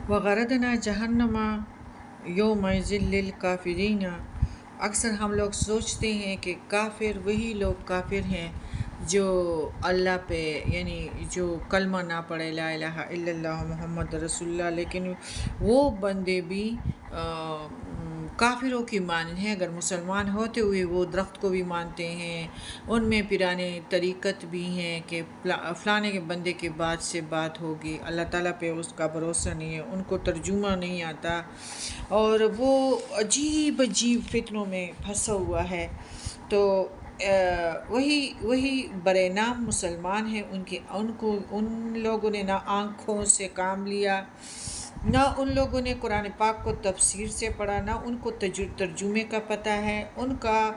وغردنا جہنم یومئذ للکافرین۔ اکثر ہم لوگ سوچتے ہیں کہ کافر وہی لوگ کافر ہیں جو اللہ پہ یعنی جو کلمہ نہ پڑھے لا الہ الا اللہ محمد رسول اللہ، لیکن وہ بندے بھی کافروں کی مانند ہیں۔ اگر مسلمان ہوتے ہوئے وہ درخت کو بھی مانتے ہیں، ان میں پیرانے طریقت بھی ہیں کہ فلانے کے بندے کے بعد سے بات ہوگی، اللہ تعالیٰ پہ اس کا بھروسہ نہیں ہے، ان کو ترجمہ نہیں آتا، اور وہ عجیب عجیب فتنوں میں پھنسا ہوا ہے۔ تو وہی برے نام مسلمان ہیں، ان لوگوں نے نہ آنکھوں سے کام لیا، نہ ان لوگوں نے قرآن پاک کو تفسیر سے پڑھا، نہ ان کو ترجمے کا پتہ ہے۔ ان کا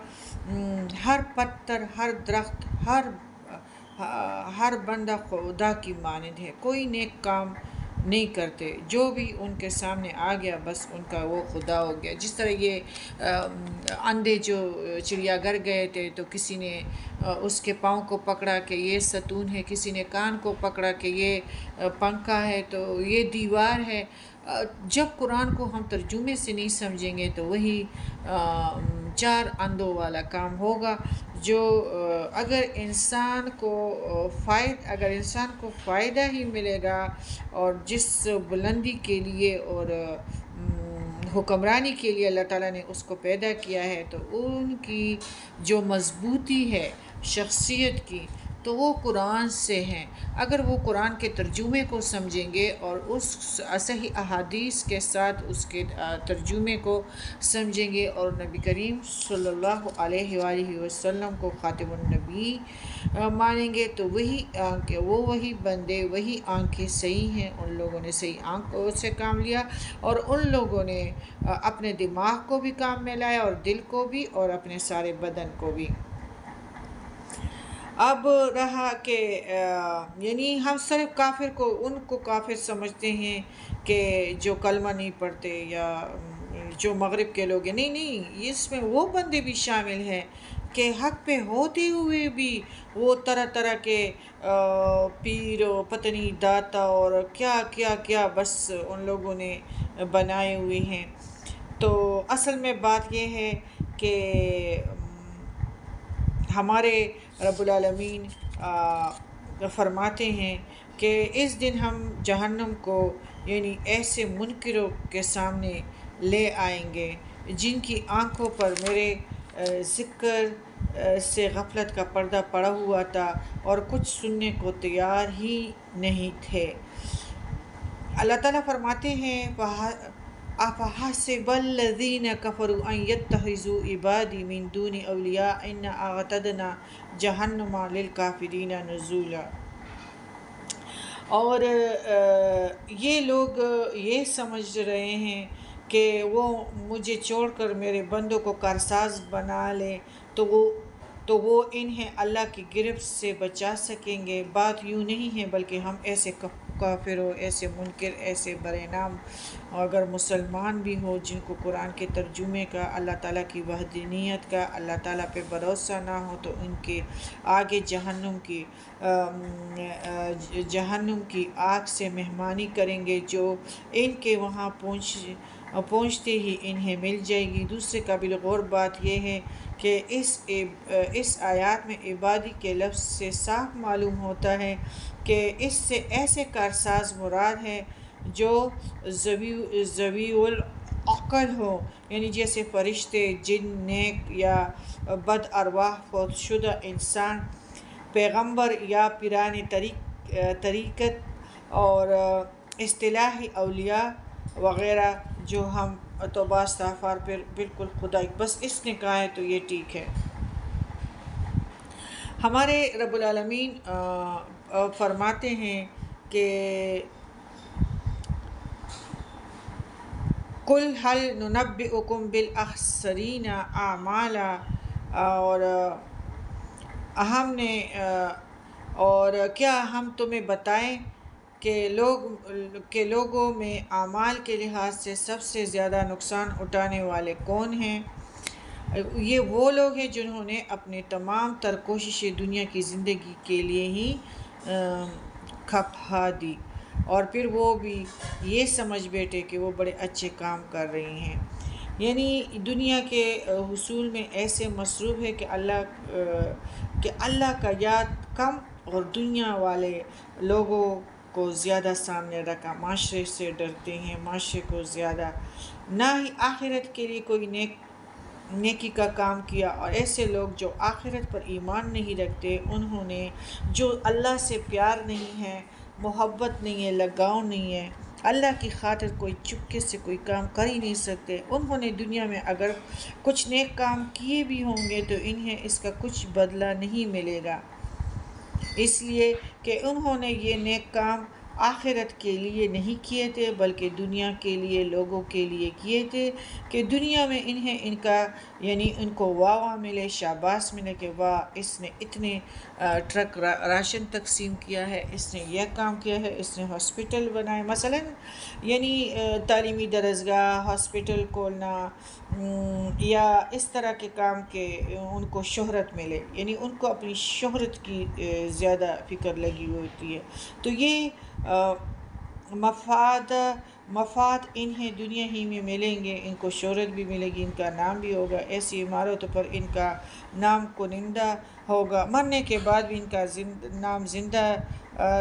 ہر پتھر، ہر درخت، ہر بندہ خدا کی مانند ہے، کوئی نیک کام نہیں کرتے، جو بھی ان کے سامنے آ گیا بس ان کا وہ خدا ہو گیا۔ جس طرح یہ اندھے جو چڑیا گھر گئے تھے تو کسی نے اس کے پاؤں کو پکڑا کہ یہ ستون ہے، کسی نے کان کو پکڑا کہ یہ پنکھا ہے، تو یہ دیوار ہے۔ جب قرآن کو ہم ترجمے سے نہیں سمجھیں گے تو وہی چار اندھوں والا کام ہوگا، جو اگر انسان کو فائدہ ہی ملے گا، اور جس بلندی کے لیے اور حکمرانی کے لیے اللہ تعالیٰ نے اس کو پیدا کیا ہے، تو ان کی جو مضبوطی ہے شخصیت کی تو وہ قرآن سے ہیں۔ اگر وہ قرآن کے ترجمے کو سمجھیں گے اور اس صحیح احادیث کے ساتھ اس کے ترجمے کو سمجھیں گے اور نبی کریم صلی اللہ علیہ وآلہ وسلم کو خاتم النبی مانیں گے، تو وہی بندے، وہی آنکھیں صحیح ہیں۔ ان لوگوں نے صحیح آنکھوں سے کام لیا، اور ان لوگوں نے اپنے دماغ کو بھی کام میں لایا، اور دل کو بھی، اور اپنے سارے بدن کو بھی۔ اب رہا کہ یعنی ہم صرف کافر کو ان کو کافر سمجھتے ہیں کہ جو کلمہ نہیں پڑھتے یا جو مغرب کے لوگ ہیں، نہیں، اس میں وہ بندے بھی شامل ہیں کہ حق پہ ہوتے ہوئے بھی وہ طرح طرح کے پیر و پتنی داتا اور کیا بس ان لوگوں نے بنائے ہوئے ہیں۔ تو اصل میں بات یہ ہے کہ ہمارے رب العالمین فرماتے ہیں کہ اس دن ہم جہنم کو یعنی ایسے منکروں کے سامنے لے آئیں گے جن کی آنکھوں پر میرے ذکر سے غفلت کا پردہ پڑا ہوا تھا اور کچھ سننے کو تیار ہی نہیں تھے۔ اللہ تعالیٰ فرماتے ہیں أَفَحَسِبَ الَّذِينَ كَفَرُوا أَن يَتَّخِذُوا عِبَادِي مِن دُونِ أَوْلِيَاءَ إِنَّا أَعْتَدْنَا جَهَنَّمَ لِلْكَافِرِينَ نُزُولًا۔ اور یہ لوگ یہ سمجھ رہے ہیں کہ وہ مجھے چھوڑ کر میرے بندوں کو کارساز بنا لیں تو وہ انہیں اللہ کی گرفت سے بچا سکیں گے۔ بات یوں نہیں ہے، بلکہ ہم ایسے کافروں، ایسے منکر، ایسے برے نام اگر مسلمان بھی ہو جن کو قرآن کے ترجمے کا، اللہ تعالیٰ کی وحدانیت کا، اللہ تعالیٰ پہ بھروسہ نہ ہو، تو ان کے آگے جہنم کی آگ سے مہمانی کریں گے، جو ان کے وہاں پہنچتے ہی انہیں مل جائے گی۔ دوسرے قابل غور بات یہ ہے کہ اس آیات میں عبادی کے لفظ سے صاف معلوم ہوتا ہے کہ اس سے ایسے کارساز مراد ہے جو ذوی العقل ہو، یعنی جیسے فرشتے، جن، نیک یا بد ارواح، فوت شدہ انسان، پیغمبر یا پیران طریقت اور اصطلاحی اولیاء وغیرہ، جو ہم توبہ استغفار پر بالکل خدائی بس اس نے کہا ہے تو یہ ٹھیک ہے۔ ہمارے رب العالمین فرماتے ہیں کہ قُلْ هَلْ نُنَبِّئُكُمْ بِالْأَخْسَرِينَ أَعْمَالًا، اور کیا ہم تمہیں بتائیں کہ لوگوں میں اعمال کے لحاظ سے سب سے زیادہ نقصان اٹھانے والے کون ہیں؟ یہ وہ لوگ ہیں جنہوں نے اپنی تمام کوششیں دنیا کی زندگی کے لیے ہی کھپا دی۔ اور پھر وہ بھی یہ سمجھ بیٹھے کہ وہ بڑے اچھے کام کر رہے ہیں. یعنی دنیا کے حصول میں ایسے مصروف ہے کہ اللہ کا یاد کم اور دنیا والے لوگوں کو زیادہ سامنے رکھا. معاشرے سے ڈرتے ہیں، معاشرے کو زیادہ، نہ ہی آخرت کے لیے کوئی نیکی کا کام کیا. اور ایسے لوگ جو آخرت پر ایمان نہیں رکھتے، انہوں نے جو اللہ سے پیار نہیں ہے، محبت نہیں ہے، لگاؤ نہیں ہے، اللہ کی خاطر کوئی چپکے سے کوئی کام کر ہی نہیں سکتے. انہوں نے دنیا میں اگر کچھ نیک کام کیے بھی ہوں گے تو انہیں اس کا کچھ بدلہ نہیں ملے گا، اس لیے کہ انہوں نے یہ نیک کام آخرت کے لیے نہیں کیے تھے بلکہ دنیا کے لیے، لوگوں کے لیے کیے تھے کہ دنیا میں انہیں یعنی ان کو واہ ملے، شاباش ملے کہ واہ اس نے اتنے ٹرک راشن تقسیم کیا ہے، اس نے یہ کام کیا ہے، اس نے ہاسپٹل بنائے مثلا. یعنی تعلیمی درسگاہ، ہاسپٹل کھولنا یا اس طرح کے کام کے ان کو شہرت ملے، یعنی ان کو اپنی شہرت کی زیادہ فکر لگی ہوتی ہے. تو یہ مفاد انہیں دنیا ہی میں ملیں گے، ان کو شہرت بھی ملے گی، ان کا نام بھی ہوگا، ایسی عمارتوں پر ان کا نام کنندہ ہوگا، مرنے کے بعد بھی ان کا نام زندہ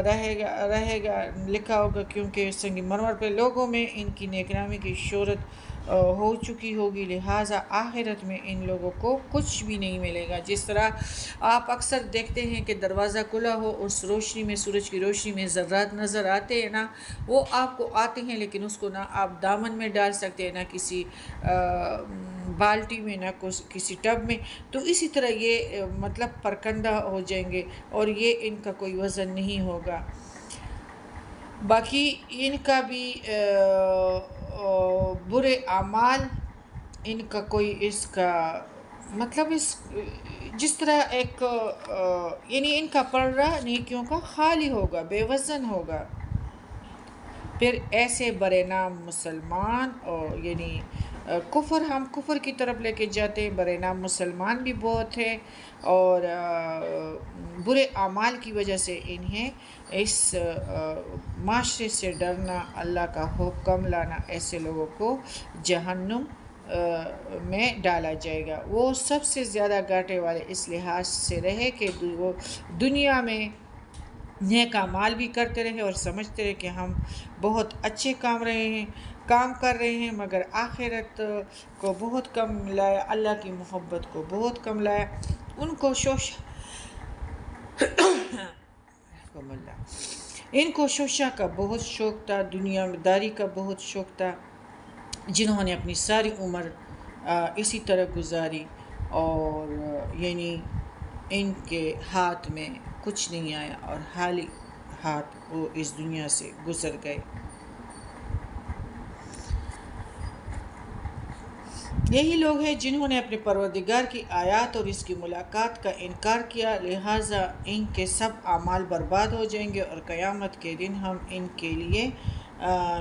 رہے گا، لکھا ہوگا، کیونکہ سنگ مرمر پہ لوگوں میں ان کی نیک نامی کی شہرت ہو چکی ہوگی. لہٰذا آخرت میں ان لوگوں کو کچھ بھی نہیں ملے گا. جس طرح آپ اکثر دیکھتے ہیں کہ دروازہ کھلا ہو، اس روشنی میں، سورج کی روشنی میں ذرات نظر آتے ہیں نا، وہ آپ کو آتے ہیں لیکن اس کو نہ آپ دامن میں ڈال سکتے ہیں، نہ کسی بالٹی میں، نہ کسی ٹب میں. تو اسی طرح یہ مطلب پرکندہ ہو جائیں گے اور یہ ان کا کوئی وزن نہیں ہوگا. باقی ان کا بھی برے اعمال، ان کا کوئی اس کا مطلب جس طرح ایک یعنی ان کا پلڑا نیکیوں کا خالی ہوگا، بے وزن ہوگا. پھر ایسے برے نام مسلمان، اور یعنی ہم کفر کی طرف لے کے جاتے ہیں. برے نام مسلمان بھی بہت ہے اور برے اعمال کی وجہ سے انہیں اس معاشرے سے ڈرنا، اللہ کا حکم لانا، ایسے لوگوں کو جہنم میں ڈالا جائے گا. وہ سب سے زیادہ گھاٹے والے اس لحاظ سے رہے کہ وہ دنیا میں نیک اعمال بھی کرتے رہے اور سمجھتے رہے کہ ہم بہت اچھے کام کر رہے ہیں، مگر آخرت کو بہت کم لایا، اللہ کی محبت کو بہت کم لایا. ان کو شوشہ کا بہت شوق تھا، دنیا داری کا بہت شوق تھا، جنہوں نے اپنی ساری عمر اسی طرح گزاری اور یعنی ان کے ہاتھ میں کچھ نہیں آیا اور خالی ہاتھ وہ اس دنیا سے گزر گئے. یہی لوگ ہیں جنہوں نے اپنے پروردگار کی آیات اور اس کی ملاقات کا انکار کیا، لہٰذا ان کے سب اعمال برباد ہو جائیں گے اور قیامت کے دن ہم ان کے لیے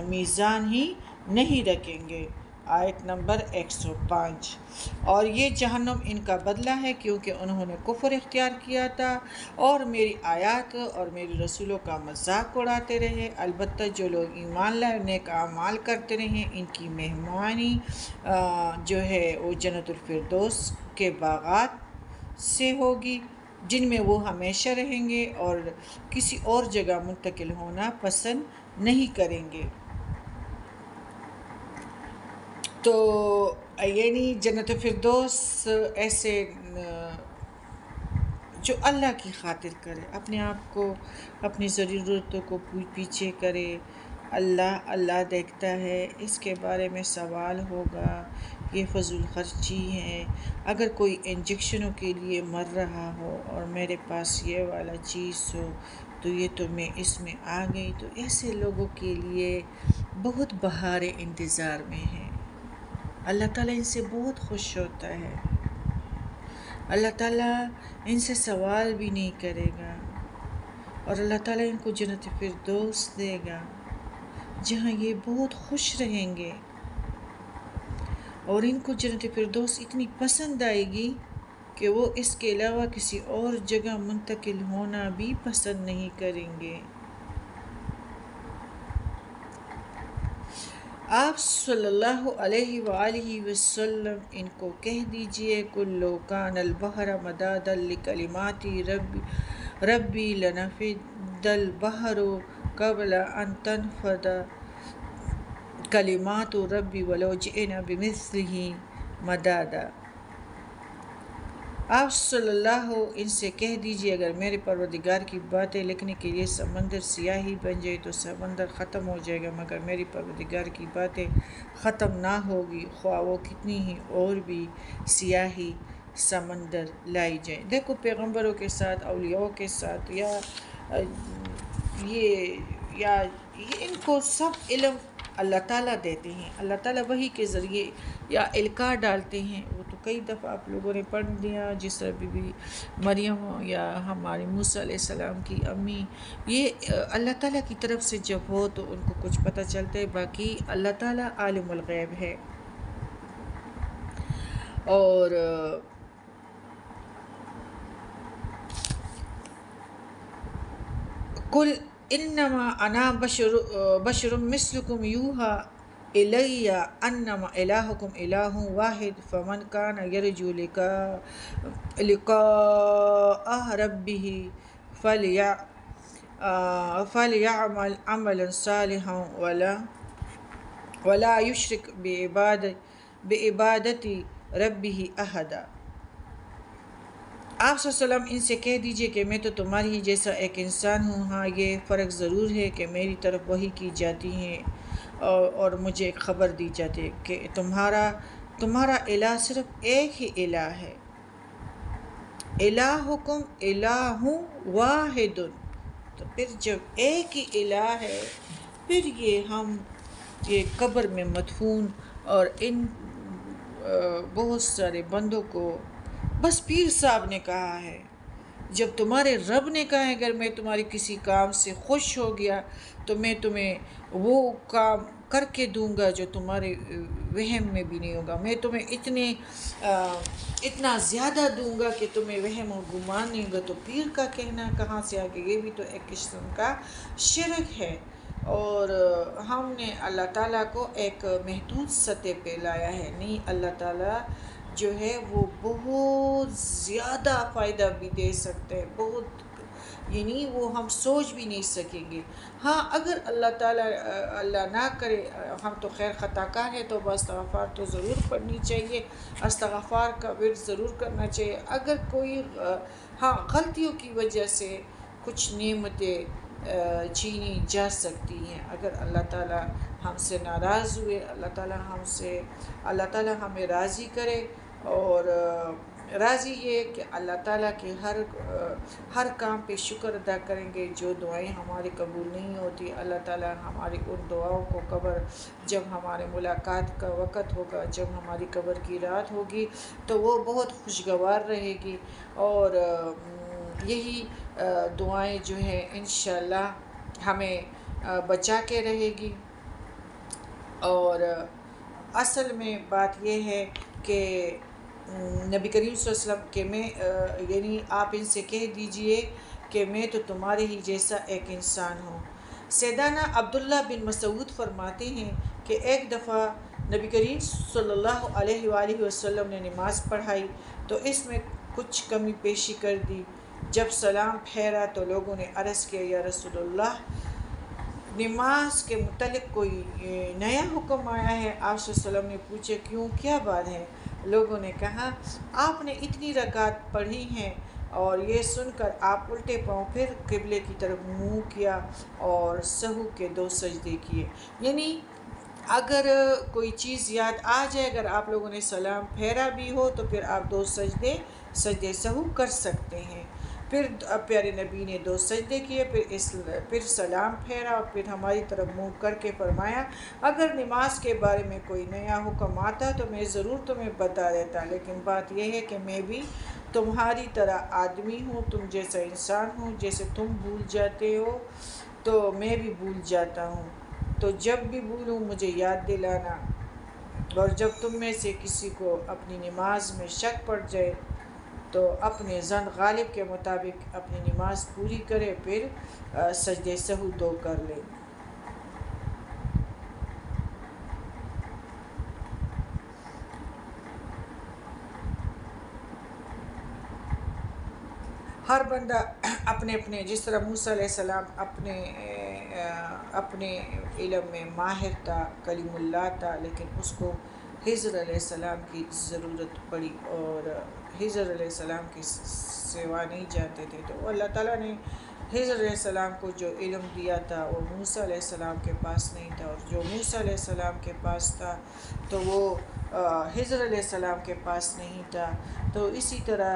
میزان ہی نہیں رکھیں گے. آیت نمبر 105. اور یہ جہنم ان کا بدلہ ہے کیونکہ انہوں نے کفر اختیار کیا تھا اور میری آیات اور میرے رسولوں کا مذاق اڑاتے رہے. البتہ جو لوگ ایمان لائے، نیک اعمال کرتے رہے، ان کی مہمانی جو ہے وہ جنت الفردوس کے باغات سے ہوگی، جن میں وہ ہمیشہ رہیں گے اور کسی اور جگہ منتقل ہونا پسند نہیں کریں گے. تو یعنی جنت الفردوس ایسے جو اللہ کی خاطر کرے، اپنے آپ کو، اپنی ضرورتوں کو پیچھے کرے، اللہ دیکھتا ہے، اس کے بارے میں سوال ہوگا، یہ فضول خرچی ہے. اگر کوئی انجیکشنوں کے لیے مر رہا ہو اور میرے پاس یہ والا چیز ہو تو یہ تو میں اس میں آ گئی. تو ایسے لوگوں کے لیے بہت بہاریں انتظار میں ہیں. اللہ تعالیٰ ان سے بہت خوش ہوتا ہے. اللہ تعالیٰ ان سے سوال بھی نہیں کرے گا اور اللہ تعالیٰ ان کو جنت فردوس دے گا جہاں یہ بہت خوش رہیں گے، اور ان کو جنت فردوس اتنی پسند آئے گی کہ وہ اس کے علاوہ کسی اور جگہ منتقل ہونا بھی پسند نہیں کریں گے. آپ صلی اللہ علیہ وآلہ وسلم ان کو کہہ دیجئے کلو کان البحر مدادا لکلماتی ربی لنفد البحر قبل ان تنفد کلمات ربی ولو جئنا بمثلہ مدادا۔ آپ صلی اللہ ان سے کہہ دیجئے اگر میرے پروردگار کی باتیں لکھنے کے لیے سمندر سیاہی بن جائے تو سمندر ختم ہو جائے گا، مگر میری پروردگار کی باتیں ختم نہ ہوگی خواہ وہ کتنی ہی اور بھی سیاہی سمندر لائی جائیں۔ دیکھو پیغمبروں کے ساتھ، اولیاءوں کے ساتھ یا ان کو سب علم اللہ تعالیٰ دیتے ہیں، اللہ تعالیٰ وحی کے ذریعے یا القاء ڈالتے ہیں۔ وہ تو کئی دفعہ آپ لوگوں نے پڑھ دیا، جس طرح بی بی مریم یا ہماری موسیٰ علیہ السلام کی امی، یہ اللہ تعالیٰ کی طرف سے جب ہو تو ان کو کچھ پتہ چلتا ہے، باقی اللہ تعالیٰ عالم الغیب ہے۔ اور قل انما انا بشر مثلکم یوحی الی انما الہکم الہ واحد فمن کان یرجو لقاء ربہ فلیعمل عملا صالحا ولا یشرک بعبادت ربہ احدا۔ آپ صلی اللہ علیہ وسلم ان سے کہہ دیجئے کہ میں تو تمہاری ہی جیسا ایک انسان ہوں، ہاں یہ فرق ضرور ہے کہ میری طرف وحی کی جاتی ہے اور مجھے ایک خبر دی جاتی ہے کہ تمہارا الہ صرف ایک ہی الہ ہے، الہکم الہ واحد۔ تو پھر جب ایک ہی الہ ہے، پھر یہ قبر میں مدفون اور ان بہت سارے بندوں کو، بس پیر صاحب نے کہا ہے، جب تمہارے رب نے کہا ہے اگر میں تمہاری کسی کام سے خوش ہو گیا تو میں تمہیں وہ کام کر کے دوں گا جو تمہارے وہم میں بھی نہیں ہوگا، میں تمہیں اتنا زیادہ دوں گا کہ تمہیں وہم اور گمان نہیں ہوگا۔ تو پیر کا کہنا کہاں سے آگے، یہ بھی تو ایک قسم کا شرک ہے، اور ہم نے اللہ تعالیٰ کو ایک محدود سطح پہ لایا ہے۔ نہیں، اللہ تعالیٰ جو ہے وہ بہت زیادہ فائدہ بھی دے سکتے ہیں، بہت، یعنی وہ ہم سوچ بھی نہیں سکیں گے۔ ہاں اگر اللہ نہ کرے، ہم تو خیر خطا کار ہیں تو استغفار تو ضرور پڑھنی چاہیے، استغفار کا ورد ضرور کرنا چاہیے۔ اگر کوئی غلطیوں کی وجہ سے کچھ نعمتیں چھینی جا سکتی ہیں، اگر اللہ تعالیٰ ہم سے ناراض ہوئے، اللہ تعالیٰ ہمیں راضی کرے، اور راضی یہ کہ اللہ تعالیٰ کے ہر کام پہ شکر ادا کریں گے۔ جو دعائیں ہماری قبول نہیں ہوتی، اللہ تعالیٰ ہماری ان دعاؤں کو جب ہمارے ملاقات کا وقت ہوگا، جب ہماری قبر کی رات ہوگی تو وہ بہت خوشگوار رہے گی، اور یہی دعائیں جو ہیں انشاءاللہ ہمیں بچا کے رہے گی۔ اور اصل میں بات یہ ہے کہ نبی کریم صلی اللہ علیہ وسلم کہ یعنی آپ ان سے کہہ دیجئے کہ میں تو تمہارے ہی جیسا ایک انسان ہوں۔ سیدنا عبداللہ بن مسعود فرماتے ہیں کہ ایک دفعہ نبی کریم صلی اللہ علیہ وآلہ وسلم نے نماز پڑھائی تو اس میں کچھ کمی پیشی کر دی۔ جب سلام پھیرا تو لوگوں نے عرض کیا، یا رسول اللہ، نماز کے متعلق کوئی نیا حکم آیا ہے؟ آپ صلی اللہ علیہ وسلم نے پوچھا، کیوں، کیا بات ہے؟ لوگوں نے کہا، آپ نے اتنی رکعت پڑھی ہیں، اور یہ سن کر آپ الٹے پاؤں پھر قبلے کی طرف منہ کیا اور سہو کے 2 سجدے کیے۔ یعنی اگر کوئی چیز یاد آ جائے، اگر آپ لوگوں نے سلام پھیرا بھی ہو تو پھر آپ 2 سجدے سہو کر سکتے ہیں۔ پھر پیارے نبی نے 2 سجدے کیے، پھر سلام پھیرا اور پھر ہماری طرف منہ کر کے فرمایا، اگر نماز کے بارے میں کوئی نیا حکم آتا تو میں ضرور تمہیں بتا دیتا، لیکن بات یہ ہے کہ میں بھی تمہاری طرح آدمی ہوں، تم جیسا انسان ہوں، جیسے تم بھول جاتے ہو تو میں بھی بھول جاتا ہوں، تو جب بھی بھولوں مجھے یاد دلانا، اور جب تم میں سے کسی کو اپنی نماز میں شک پڑ جائے تو اپنے ظن غالب کے مطابق اپنی نماز پوری کرے، پھر سجدے سہو 2 کر لے۔ ہر بندہ اپنے اپنے، جس طرح موسیٰ علیہ السلام اپنے علم میں ماہر تھا، کلیم اللہ تھا، لیکن اس کو خضر علیہ السلام کی ضرورت پڑی، اور خضر علیہ السلام کی سوا نہیں جانتے تھے، تو اللہ تعالیٰ نے خضر علیہ السلام کو جو علم دیا تھا وہ موسیٰ علیہ السلام کے پاس نہیں تھا، اور جو موسیٰ علیہ السلام کے پاس تھا تو وہ خضر علیہ السلام کے پاس نہیں تھا۔ تو اسی طرح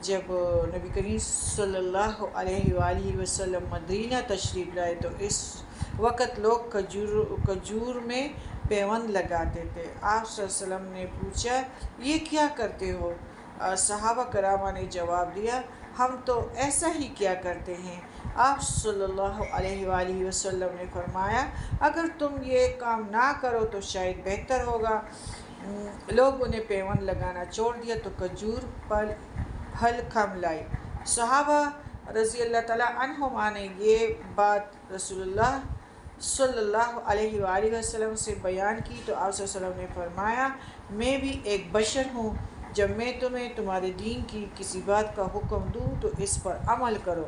جب نبی کریم صلی اللہ علیہ وآلہ وسلم مدینہ تشریف لائے تو اس وقت لوگ کھجور میں پیوند لگاتے تھے۔ آپ صلی اللہ علیہ وسلم نے پوچھا یہ کیا کرتے ہو؟ صحابہ کرامہ نے جواب دیا ہم تو ایسا ہی کیا کرتے ہیں۔ آپ صلی اللہ علیہ وآلہ وسلم نے فرمایا اگر تم یہ کام نہ کرو تو شاید بہتر ہوگا۔ لوگوں نے پیوند لگانا چھوڑ دیا تو کھجور پر پھل کم لائی۔ صحابہ رضی اللہ تعالیٰ عنہما نے یہ بات رسول اللہ صلی اللہ علیہ وآلہ وسلم سے بیان کی تو آپ صلی اللہ علیہ وسلم نے فرمایا میں بھی ایک بشر ہوں، جب میں تمہیں تمہارے دین کی کسی بات کا حکم دوں تو اس پر عمل کرو،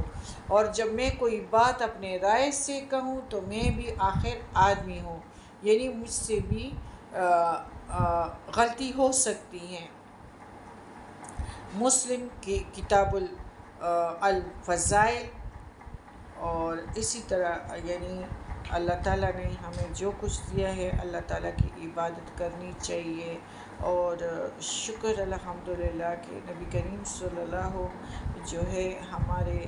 اور جب میں کوئی بات اپنے رائے سے کہوں تو میں بھی آخر آدمی ہوں، یعنی مجھ سے بھی غلطی ہو سکتی ہیں۔ مسلم کی کتاب الفضائل۔ اور اسی طرح یعنی اللہ تعالیٰ نے ہمیں جو کچھ دیا ہے اللہ تعالیٰ کی عبادت کرنی چاہیے، اور شکر الحمدللہ کہ نبی کریم صلی اللہ جو ہے ہمارے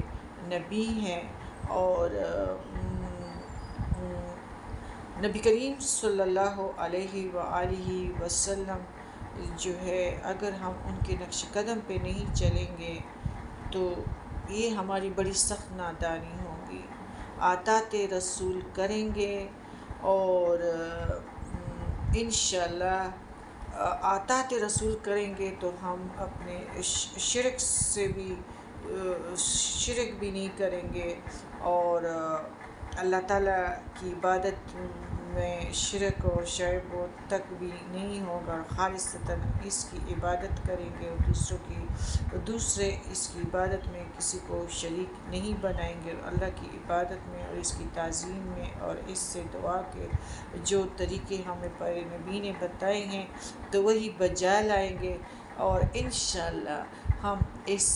نبی ہیں، اور نبی کریم صلی اللہ علیہ وآلہ وسلم جو ہے اگر ہم ان کے نقش قدم پہ نہیں چلیں گے تو یہ ہماری بڑی سخت نادانی ہوگی۔ اطاعت رسول کریں گے اور انشاءاللہ اطاعت رسول کریں گے تو ہم اپنے شرک بھی نہیں کریں گے، اور اللہ تعالیٰ کی عبادت میں شرک اور شعب تک بھی نہیں ہوگا، خالصتاً اس کی عبادت کریں گے، اور دوسرے اس کی عبادت میں کسی کو شریک نہیں بنائیں گے، اللہ کی عبادت میں اور اس کی تعظیم میں اور اس سے دعا کے جو طریقے ہمیں پیارے نبی نے بتائے ہیں تو وہی بجا لائیں گے، اور انشاءاللہ ہم اس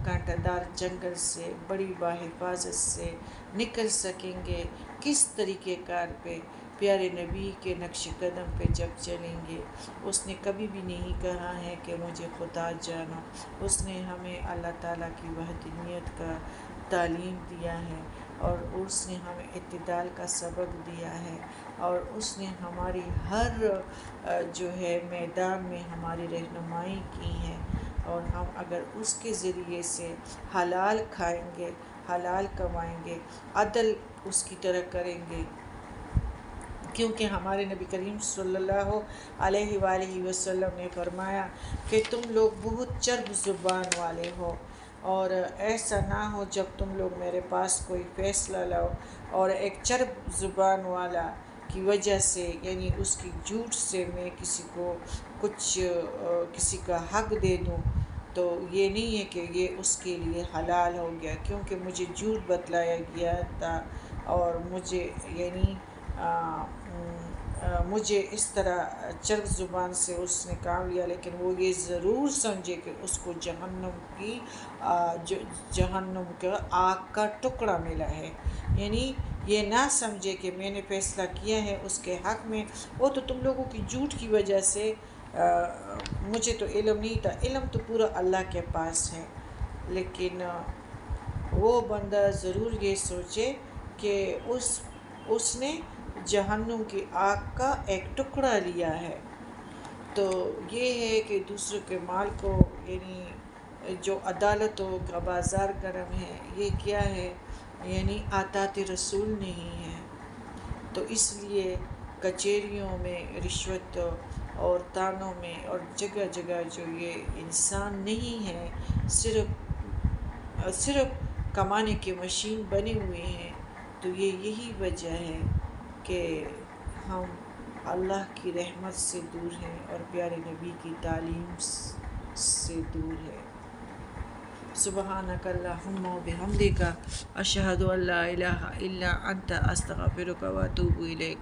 کانٹا دار جنگل سے بڑی باحفاظت سے نکل سکیں گے۔ کس طریقے کار پہ؟ پیارے نبی کے نقش قدم پہ جب چلیں گے۔ اس نے کبھی بھی نہیں کہا ہے کہ مجھے خدا جانو، اس نے ہمیں اللہ تعالیٰ کی وحدانیت کا تعلیم دیا ہے، اور اس نے ہمیں اعتدال کا سبق دیا ہے، اور اس نے ہماری ہر جو ہے میدان میں ہماری رہنمائی کی ہے، اور ہم اگر اس کے ذریعے سے حلال کھائیں گے، حلال کمائیں گے، عدل اس کی طرح کریں گے، کیونکہ ہمارے نبی کریم صلی اللہ علیہ وآلہ وسلم نے فرمایا کہ تم لوگ بہت چرب زبان والے ہو، اور ایسا نہ ہو جب تم لوگ میرے پاس کوئی فیصلہ لاؤ اور ایک چرب زبان والا کی وجہ سے یعنی اس کی جھوٹ سے میں کسی کا حق دے دوں تو یہ نہیں ہے کہ یہ اس کے لیے حلال ہو گیا، کیونکہ مجھے جھوٹ بتلایا گیا تھا، اور مجھے اس طرح چرب زبان سے اس نے کام لیا، لیکن وہ یہ ضرور سمجھے کہ اس کو جہنم کا آگ کا ٹکڑا ملا ہے، یعنی یہ نہ سمجھے کہ میں نے فیصلہ کیا ہے اس کے حق میں، وہ تو تم لوگوں کی جھوٹ کی وجہ سے، مجھے تو علم نہیں تھا، علم تو پورا اللہ کے پاس ہے، لیکن وہ بندہ ضرور یہ سوچے کہ اس نے جہنم کی آگ کا ایک ٹکڑا لیا ہے۔ تو یہ ہے کہ دوسروں کے مال کو یعنی جو عدالتوں کا بازار گرم ہے یہ کیا ہے، یعنی اطاعت رسول نہیں ہے، تو اس لیے کچہریوں میں رشوت اور تانوں میں اور جگہ جگہ جو یہ انسان نہیں ہے، صرف کمانے کے مشین بنے ہوئے ہیں، تو یہی وجہ ہے کہ ہم اللہ کی رحمت سے دور ہیں اور پیارے نبی کی تعلیم سے دور ہیں۔ سبحانک اللہم و بحمدک اشہد ان لا الہ الا انت استغفرک و اتوب الیک۔